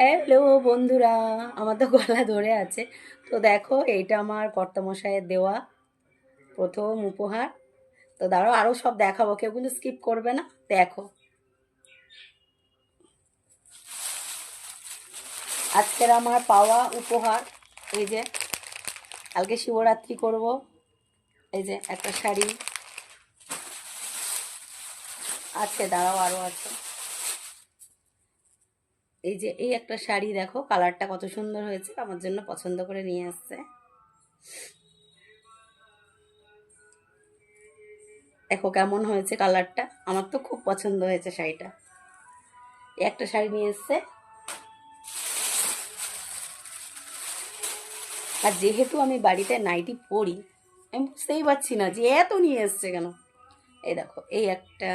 Hello বন্ধুরা, আমার তো গলা ধরে আছে। তো দেখো, এইটা আমার কর্তামশাইয়ের দেওয়া প্রথম উপহার। তো দাঁড়াও, আরও সব দেখাবো, কেউ কিন্তু স্কিপ করবে না। দেখো, আজকের আমার পাওয়া উপহার। এই যে কালকে শিবরাত্রি করব, এই যে একটা শাড়ি আছে, দাঁড়াও আরও আছে। এই যে এই একটা শাড়ি, দেখো কালারটা কত সুন্দর হয়েছে, আমার জন্য পছন্দ করে নিয়ে আসছে। দেখো কেমন হয়েছে কালারটা, আমার তো খুব পছন্দ হয়েছে শাড়িটা। একটা শাড়ি নিয়ে এসছে। আর যেহেতু আমি বাড়িতে নাইটি পরি, আমি বুঝতেই পারছি না যে এত নিয়ে এসছে কেন। এই দেখো, এই একটা,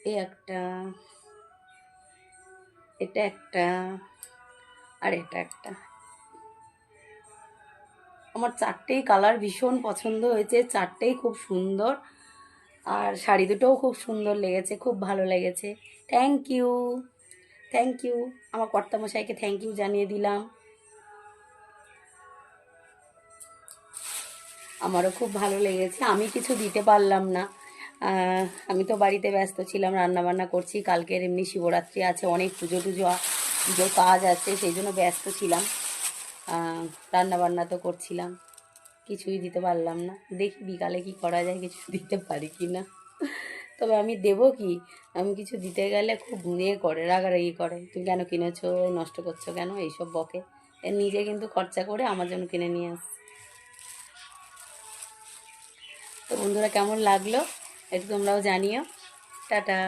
এই একটা, এটা একটা, আর এটা একটা। আমার চারটেই কালার ভীষণ পছন্দ হয়েছে, চারটেই খুব সুন্দর। আর শাড়ি দুটোও খুব সুন্দর লেগেছে, খুব ভালো লেগেছে। Thank you, thank you. আমার কর্তামশাইকে থ্যাংক ইউ জানিয়ে দিলাম। আমারও খুব ভালো লেগেছে। আমি কিছু দিতে পারলাম না, আমি তো বাড়িতে ব্যস্ত ছিলাম, রান্নাবান্না করছি। কালকের এমনি শিবরাত্রি আছে, অনেক পুজোর কাজ আছে, সেই জন্য ব্যস্ত ছিলাম। রান্নাবান্না তো করছিলাম, কিছুই দিতে পারলাম না। দেখি বিকালে কি করা যায়, কিছু দিতে পারি কি না। তবে আমি দেবো কি, আমি কিছু দিতে গেলে খুব করে রাগারাগি করে, তুমি কেন কিনেছো, নষ্ট করছো কেন, এইসব বকে। নিজে কিন্তু খরচা করে আমার জন্য কিনে নিয়ে আসছে। তো বন্ধুরা, কেমন লাগলো একটু তোমরাও জানিও। টাটা।